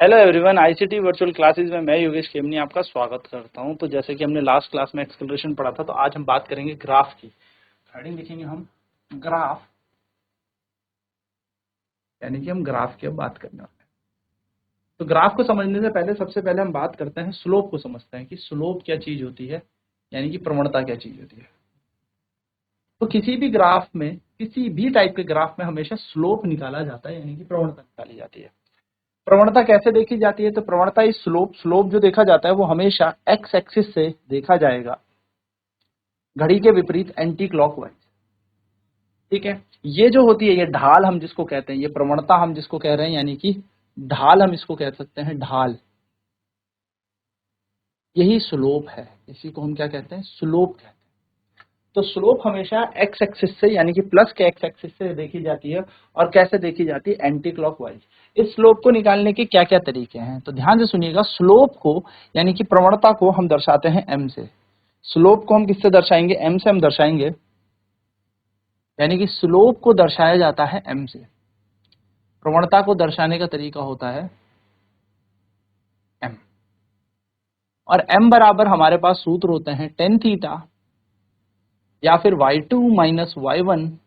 Hello everyone, ICT virtual classes में मैं योगेश खेमनी आपका स्वागत करता हूं। तो जैसे कि हमने लास्ट क्लास में एक्सेलरेशन पढ़ा था, तो आज हम बात करेंगे ग्राफ की। हेडिंग लिखेंगे हम ग्राफ, यानी कि हम ग्राफ की अब बात करने वाले हैं। तो ग्राफ को समझने से पहले सबसे पहले हम बात करते हैं स्लोप को, समझते हैं कि स्लोप क्या चीज होती है, यानी कि प्रवणता क्या चीज होती है। तो किसी भी ग्राफ में, किसी भी टाइप के ग्राफ में हमेशा स्लोप निकाला जाता है, यानी कि प्रवणता निकाली जाती है। प्रवणता कैसे देखी जाती है? तो प्रवणता इस स्लोप जो देखा जाता है वो हमेशा एक्स एक्सिस से देखा जाएगा, घड़ी के विपरीत एंटी क्लॉकवाइज। ठीक है, ये जो होती है, ये ढाल हम जिसको कहते हैं, ये प्रवणता हम जिसको कह रहे हैं, यानी कि ढाल हम इसको कह सकते हैं, ढाल। यही स्लोप है, इसी को हम क्या कहते हैं? स्लोप कहते हैं। तो स्लोप हमेशा एक्स एक्सिस से, यानी कि प्लस के एक्स एक्सिस से देखी जाती है। और कैसे देखी जाती है? Anti clockwise. इस स्लोप को निकालने के क्या क्या तरीके हैं, तो ध्यान से सुनिएगा। स्लोप को, यानी कि प्रवणता को हम दर्शाते हैं एम से। स्लोप को हम किससे दर्शाएंगे? एम से हम दर्शाएंगे, यानी कि स्लोप को दर्शाया जाता है एम से। प्रवणता को दर्शाने का तरीका होता है एम। और एम बराबर हमारे पास सूत्र होते हैं टेन थीटा या फिर y2 minus y1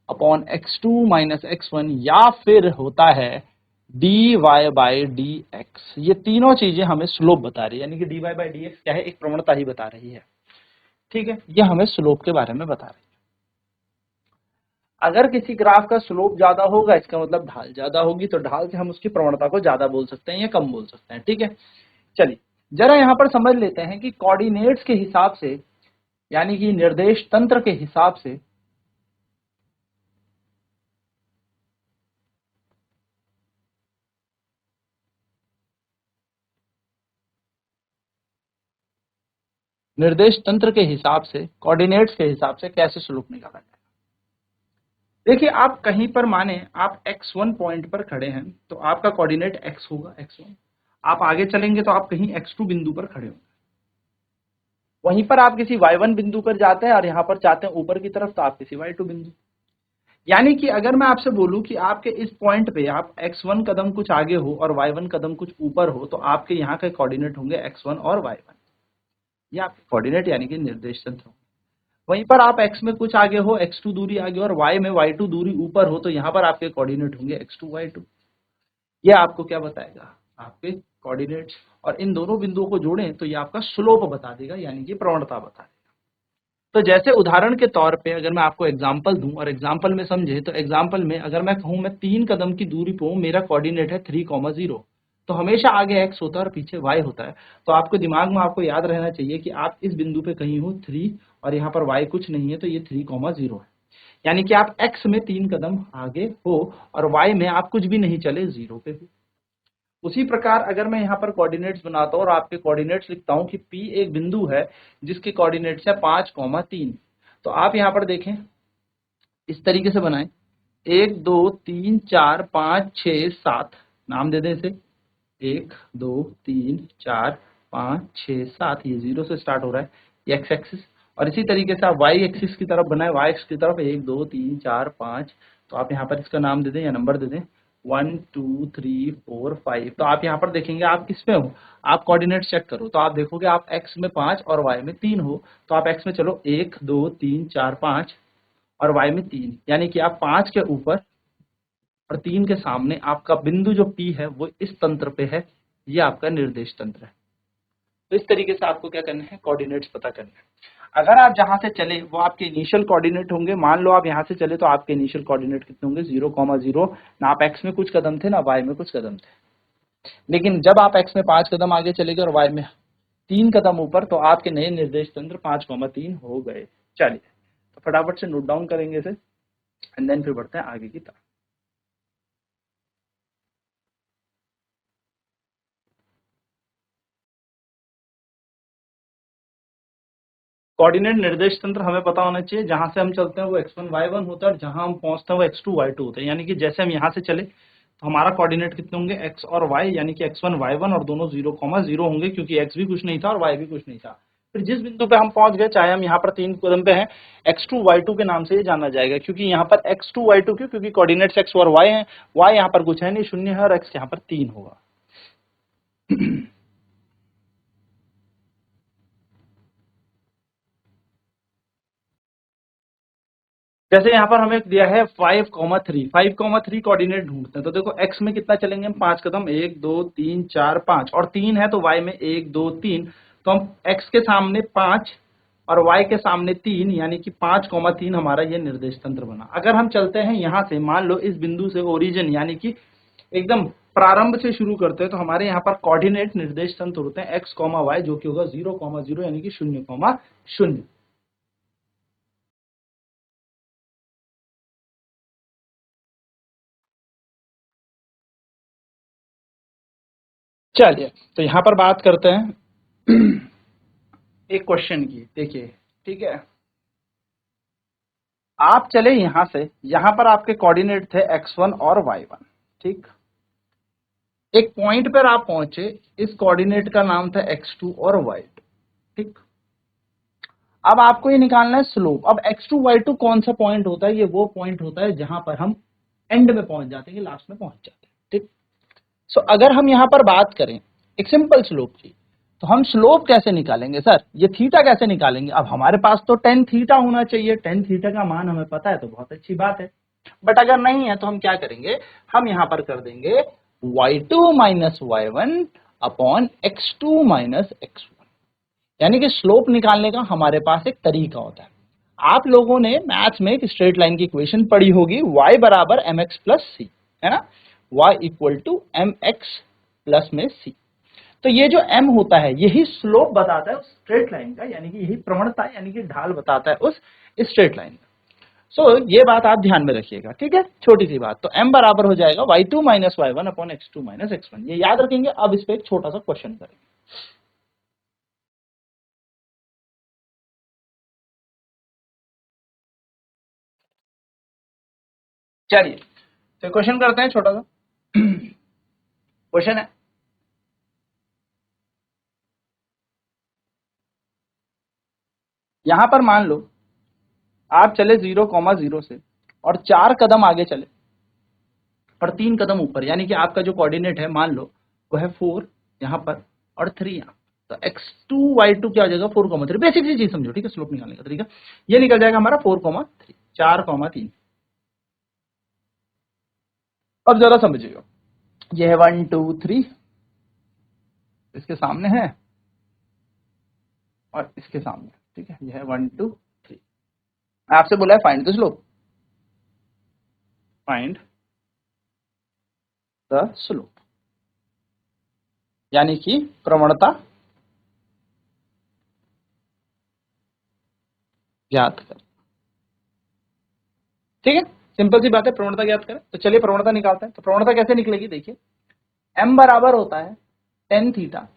upon x2 minus x1, या फिर होता है dy बाई डी एक्स। ये तीनों चीजें हमें स्लोप बता रही है, यानी कि dy बाई डी एक्स क्या है? एक प्रवणता ही बता रही है। ठीक है, ये हमें स्लोप के बारे में बता रही है। अगर किसी ग्राफ का स्लोप ज्यादा होगा, इसका मतलब ढाल ज्यादा होगी, तो ढाल से हम उसकी प्रवणता को ज्यादा बोल सकते हैं या कम बोल सकते हैं। ठीक है, चलिए जरा यहां पर समझ लेते हैं कि कोऑर्डिनेट्स के हिसाब से, यानी कि निर्देश तंत्र के हिसाब से कोऑर्डिनेट्स के हिसाब से कैसे स्लोप निकाला जाए। देखिए, आप कहीं पर माने आप x1 पॉइंट पर खड़े हैं, तो आपका कोऑर्डिनेट x होगा, x1। आप आगे चलेंगे तो आप कहीं x2 बिंदु पर खड़े होंगे। वहीं पर आप किसी y1 बिंदु पर जाते हैं और यहां पर चाहते हैं ऊपर की तरफ, तो आप किसी y2 बिंदु। यानी कि अगर मैं आपसे बोलूं कि आपके इस पॉइंट पे आप x1 कदम कुछ आगे हो और y1 कदम कुछ ऊपर हो, तो आपके यहाँ के कोऑर्डिनेट होंगे x1 और y1। ये आपके कोऑर्डिनेट, यानी कि निर्देश तंत्र होंगे। वहीं पर आप x में कुछ आगे हो, x2 दूरी आगे और y में y2 दूरी ऊपर हो, तो यहाँ पर आपके कोऑर्डिनेट होंगे x2 y2। ये आपको क्या बताएगा? आपके कोऑर्डिनेट्स। और इन दोनों बिंदुओं को जोड़ें तो ये आपका स्लोप बता देगा, यानी कि प्रवणता बता देगा। तो जैसे उदाहरण के तौर पे अगर मैं आपको एग्जांपल दूं और एग्जांपल में समझे, तो एग्जांपल में अगर मैं कहूं मैं 3 कदम की दूरी पे हूं, मेरा कोऑर्डिनेट है 3,0, तो हमेशा आगे x होता है और पीछे y होता है। तो आपके दिमाग में आपको याद रहना चाहिए कि आप इस बिंदु पे कहीं हो 3 और यहाँ पर y कुछ नहीं है, तो ये 3,0 है। यानी कि आप x में 3 कदम आगे हो और y में आप कुछ भी नहीं चले, 0 पे हो। उसी प्रकार अगर मैं यहाँ पर कोऑर्डिनेट्स बनाता हूँ और आपके कोऑर्डिनेट्स लिखता हूँ कि P एक बिंदु है जिसके कोऑर्डिनेट्स है 5,3, तो आप यहाँ पर देखें, इस तरीके से बनाएं, 1 2 3 4 5 6 7, नाम दे दें इसे 1 2 3 4 5 6 7। ये 0 से स्टार्ट हो रहा है, ये एक्स एक्सिस। और इसी तरीके से आप वाई एक्सिस की तरफ बनाए, वाई एक्सिस की तरफ 1 2 3 4 5, तो आप यहाँ पर इसका नाम दे दें या नंबर दे दें 1 2 3 4 5। तो आप यहाँ पर देखेंगे आप किस में हो, आप कोऑर्डिनेट चेक करो तो आप देखोगे आप एक्स में 5 और वाई में 3 हो। तो आप एक्स में चलो 1 2 3 4 5 और वाई में 3, यानी कि आप 5 के ऊपर और 3 के सामने आपका बिंदु जो P है वो इस तंत्र पे है। ये आपका निर्देश तंत्र है। तो इस तरीके से आपको क्या करना है? कोऑर्डिनेट्स पता करना है। अगर आप जहां से चले वो आपके इनिशियल कोऑर्डिनेट होंगे। मान लो आप यहां से चले तो आपके इनिशियल कोऑर्डिनेट कितने होंगे? 0,0। ना आप एक्स में कुछ कदम थे ना वाई में कुछ कदम थे। लेकिन जब आप एक्स में 5 कदम आगे चले गए और वाई में 3 कदम ऊपर, तो आपके नए निर्देश तंत्र 5,3 हो गए। चलिए, तो फटाफट से नोट डाउन करेंगे इसे एंड देन फिर बढ़ते हैं आगे की तरफ। कोऑर्डिनेट निर्देश तंत्र हमें पता होना चाहिए, जहां से हम चलते हैं वो x1 y1 होता है और जहां हम पहुंचते हैं वो x2 y2 होता है। यानी कि जैसे हम यहां से चले तो हमारा कोऑर्डिनेट कितने होंगे? x और y, यानी कि x1 y1, और दोनों 0,0 होंगे क्योंकि x भी कुछ नहीं था और y भी कुछ नहीं था। फिर जिस बिंदु पे हम पहुंच गए, चाहे हम यहाँ पर 3 कदम पे हैं, x2 y2 के नाम से ये जाना जाएगा। क्योंकि यहाँ पर x2 y2 क्यों? क्योंकि कोऑर्डिनेट्स x और y हैं, y यहाँ पर कुछ है नहीं, 0 है, और x यहाँ पर 3 होगा। जैसे यहाँ पर हमें दिया है 5,3 5,3 कोऑर्डिनेट ढूंढते हैं, तो देखो x में कितना चलेंगे हम 5 कदम, 1 2 3 4 5, और 3 है तो y में 1 2 3, तो हम x के सामने 5 और y के सामने 3, यानी कि 5,3 हमारा ये निर्देश तंत्र बना। अगर हम चलते हैं यहाँ से, मान लो इस बिंदु से ओरिजिन यानी कि एकदम प्रारंभ से शुरू करते हैं, तो हमारे यहाँ पर कोऑर्डिनेट निर्देश तंत्र होते हैं x, y, जो कि होगा 0,0 यानी कि 0,0। चलिए, तो यहाँ पर बात करते हैं एक क्वेश्चन की। देखिए, ठीक है, आप चले यहां से, यहां पर आपके कोऑर्डिनेट थे x1 और y1, ठीक। एक पॉइंट पर आप पहुंचे, इस कोऑर्डिनेट का नाम था x2 और y2, ठीक। अब आपको ये निकालना है स्लोप। अब x2 y2 कौन सा पॉइंट होता है? ये वो पॉइंट होता है जहां पर हम एंड में पहुंच जाते हैं, लास्ट में पहुंच जाते हैं, ठीक। सो अगर हम यहां पर बात करें एक सिंपल स्लोप की, तो हम स्लोप कैसे निकालेंगे सर? ये थीटा कैसे निकालेंगे? अब हमारे पास तो टेन थीटा होना चाहिए, टेन थीटा का मान हमें पता है तो बहुत अच्छी बात है, बट अगर नहीं है तो हम क्या करेंगे, हम यहां पर कर देंगे y2 minus y1 upon x2 minus x1। यानी कि स्लोप निकालने का हमारे पास एक तरीका होता है। आप लोगों ने मैथ्स में एक स्ट्रेट लाइन की इक्वेशन पढ़ी होगी, y बराबर mx प्लस सी, है ना, y equal to mx plus में c। तो ये जो m होता है यही स्लोप बताता है उस स्ट्रेट लाइन का, यानी कि यही प्रवणता यानी कि ढाल बताता है उस स्ट्रेट लाइन का। सो ये बात आप ध्यान में रखिएगा, ठीक है, छोटी सी बात। तो m बराबर हो जाएगा y2 minus y1 upon x2 minus x1, ये याद रखेंगे। अब इस पे एक छोटा सा क्वेश्चन करेंगे। चलिए, तो क्वेश्चन करते हैं छोटा सा। क्वेश्चन है, यहां पर मान लो आप चले 0,0 से और 4 कदम आगे चले और 3 कदम ऊपर, यानी कि आपका जो कोऑर्डिनेट है मान लो वो है 4 यहाँ पर और 3 यहाँ। तो x2 y2 क्या हो जाएगा 4,3। बेसिक सी चीज समझो, ठीक है, स्लोप निकालने का तरीका ये निकल जाएगा हमारा 4,3, 4,3। अब जरा समझिएगा, ये है 1 2 3, इसके सामने है और इसके सामने, ठीक है, ये है 1 2 3। आपसे बोला है find the slope, find the slope, यानी कि प्रवणता ज्ञात कर, ठीक है, सिंपल सी बात है, प्रवणता ज्ञात करें। तो चलिए प्रवणता निकालते हैं। तो प्रवणता कैसे निकलेगी? देखिए, m बराबर होता है टेन थीटा,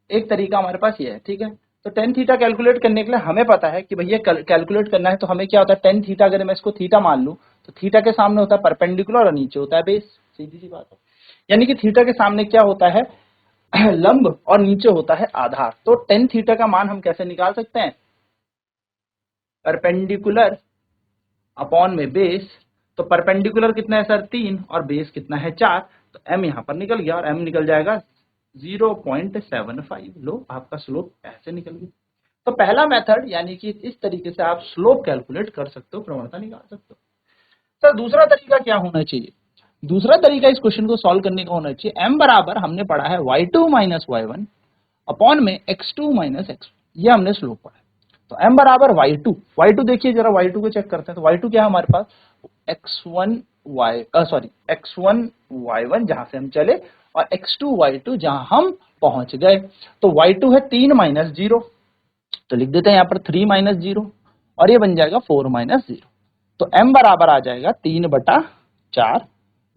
एक तरीका हमारे पास ये है, ठीक है। तो टेन थीटा कैलकुलेट करने के लिए हमें पता है कि भैया कैलकुलेट करना है, तो हमें क्या होता है, टेन थीटा अगर मैं इसको थीटा मान लूं, तो थीटा के सामने होता है परपेंडिकुलर और नीचे होता है बेस, सीधी सी बात है। यानी कि थीटा के सामने क्या होता है, लंब, और नीचे होता है आधार। तो टेन थीटा का मान हम कैसे निकाल सकते हैं, परपेंडिकुलर अपॉन में बेस। तो परपेंडिकुलर कितना है सर 3 और बेस कितना है 4, तो m यहां पर निकल गया और m निकल जाएगा 0.75। लो, आपका स्लोप ऐसे निकल गया। तो पहला मेथड यानी कि इस तरीके से आप स्लोप कैलकुलेट कर सकते हो, प्रवणता निकाल सकते हो। सर दूसरा तरीका क्या होना चाहिए? दूसरा तरीका इस क्वेश्चन को सॉल्व करने का होना चाहिए, m बराबर हमने पढ़ा है y2 माइनस y1 अपॉन में x2 माइनस x1, ये हमने स्लोप पढ़ा है। तो m बराबर y2 देखिए जरा, y2 को चेक करते हैं। तो y2 क्या है हमारे पास, x1 y1 जहां से हम चले और x2 y2 जहां हम पहुंच गए। तो y2 है 3 माइनस 0, तो लिख देते हैं यहाँ पर 3 माइनस 0 और ये बन जाएगा 4 माइनस 0। तो m बराबर आ जाएगा 3/4,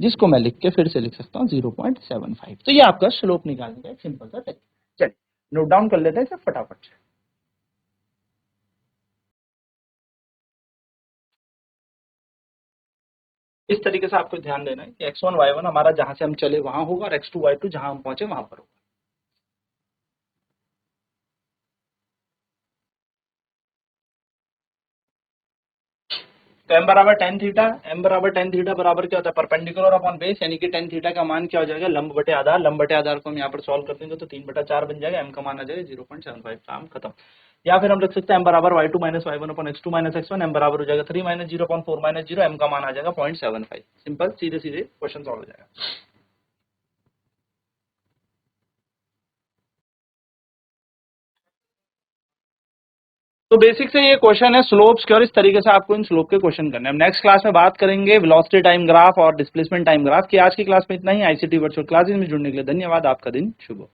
जिसको मैं लिख के फिर से लिख सकता हूँ 0.75। तो ये आपका स्लोप निकालने का एक सिंपल सा तरीका। चलिए नोट डाउन कर लेते हैं इसे फटाफट से। इस तरीके से आपको ध्यान देना है कि x1 y1 हमारा जहां से हम चले वहां होगा और x2 y2 जहां हम पहुंचे वहां पर होगा। तो m बराबर tan थीटा, m बराबर tan थीटा बराबर क्या होता है, परपेंडिकुलर अपॉन बेस, यानी कि tan थीटा का मान क्या हो जाएगा, लंब बटे आधार। लंब बटे आधार को हम यहाँ पर सॉल्व कर देंगे तो 3/4 बन जाएगा, m का मान आ जाएगा 0.75, काम खत्म। या फिर हम रख सकते हैं m बराबर y2 minus y1 upon x2 minus x1, m बराबर हो जाएगा 3 माइनस 0 अपॉन 4 माइनस 0, m का मान आ जाएगा 0.75। सिंपल, सीधे सीधे क्वेश्चन सॉल्व हो जाएगा। तो बेसिक से ये क्वेश्चन है स्लोप्स के, और इस तरीके से आपको इन स्लोप के क्वेश्चन करने हैं। हम नेक्स्ट क्लास में बात करेंगे वेलोसिटी टाइम ग्राफ और डिस्प्लेसमेंट टाइम ग्राफ की। आज की क्लास में इतना ही। आईसीटी वर्चुअल क्लासेस में जुड़ने के लिए धन्यवाद। आपका दिन शुभ हो।